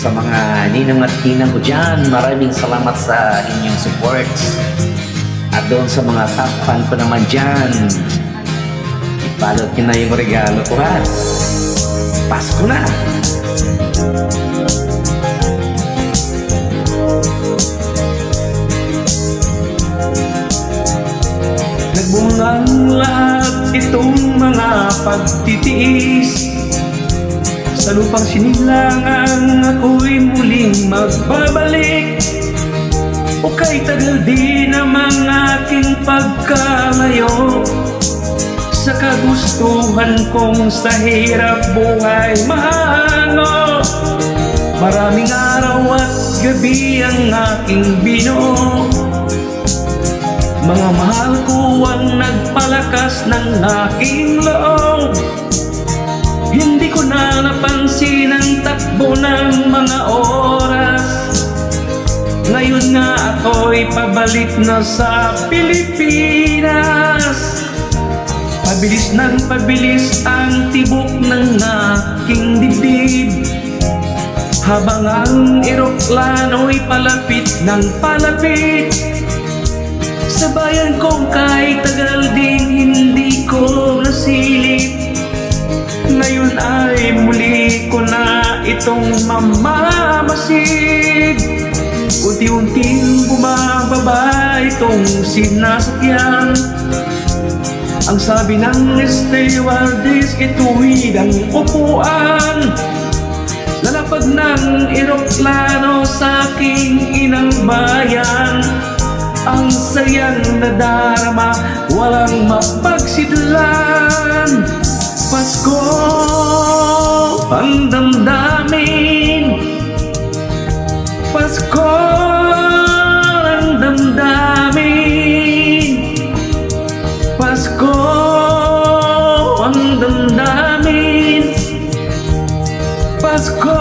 Sa mga ninang at ninang ko dyan, maraming salamat sa inyong supports. At doon sa mga top fan ko naman dyan, ibalot nyo na yung regalo ko ha. Pasko na! Nagbungang lahat itong mga pagtitiis. Sa lupang sinilangan ako'y muling magbabalik. O kay tagal din namang aking pagkalayo sa kagustuhan kong sa hirap buhay mahango. Maraming araw at gabi ang aking binuo. Mga mahal ko ang nagpalakas ng aking loob. Hindi ko na napansin ang takbo ng mga oras. Ngayon nga ako'y pabalik na sa Pilipinas. Pabilis ng pabilis ang tibok ng aking dibdib, habang ang eroplano'y palapit ng palapit sa bayan kong kahit tagal ding hindi ko nasilip. Ngayon ay muli ko na itong mamamasid. Unti-unting bumababa itong sinasakyan. Ang sabi ng stewardess, ituwid ang upuan. Lalapag ng eroplano sa aking inang bayan. Ang sayang nadarama, walang mapagsidlan. Pasko ang damdamin, Pasko ang damdamin, Pasko ang damdamin, Pasko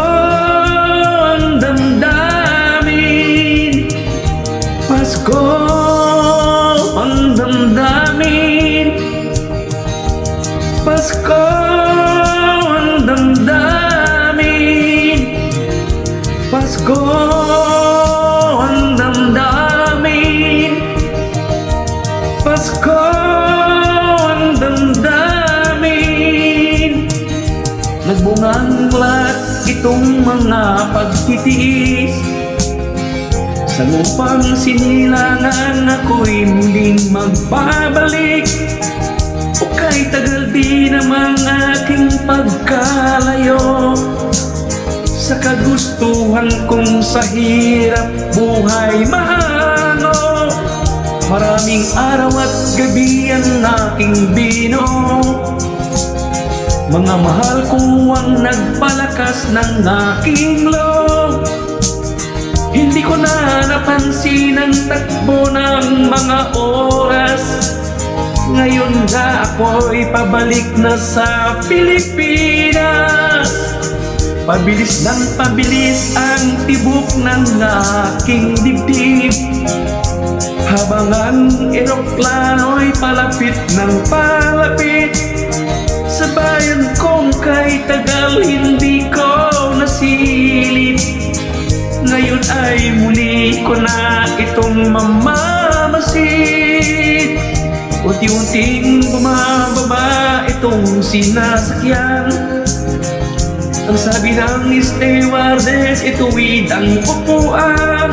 ang damdamin, Pasko ang damdamin, Pasko ang damdamin, Pasko ang damdamin, Pasko ang damdamin. Nagbungang lahat itong mga pagtitiis. Sa lupang sinilangan ako'y muling magbabalik. O kay tagal di namang aking pagkalayo sa kagustuhan kong sa hirap buhay mahango. Maraming araw at gabi ang aking binuo. Mga mahal ko ang nagpalakas ng aking loob. Hindi ko na napansin ang takbo ng mga oras. Ngayon na ako'y pabalik na sa Pilipinas. Pabilis ng pabilis ang tibok ng aking dibdib, habang ang eroplano'y palapit ng palapit sa bayan kong kahit tagal hindi ko nasilip. Ngayon ay muli ko na itong mamamasid. Unti-unting bumababa itong sinasakyan. Ang sabi ng stewardess, ituwid ang upuan.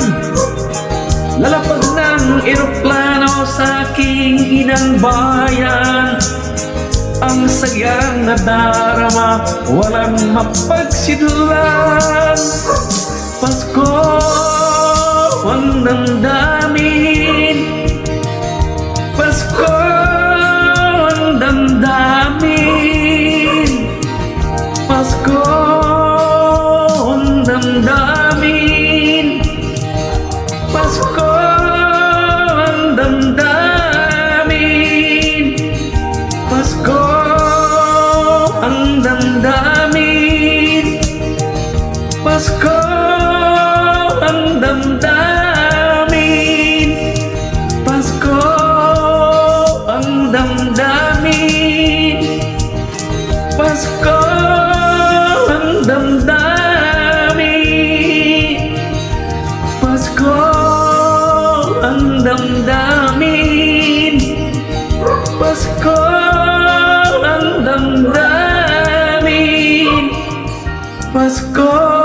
Lalapag ng eroplano sa aking inang bayan. Ang sayang nadarama, walang mapagsidlan. Pasko ang damdamin, Pasko ang damdamin, Pasko ang damdamin, Pasko ang damdamin, Pasko ang damdamin, Pasko ang damdamin, Pasko ang damdamin, Pasko ang damdamin. Pasko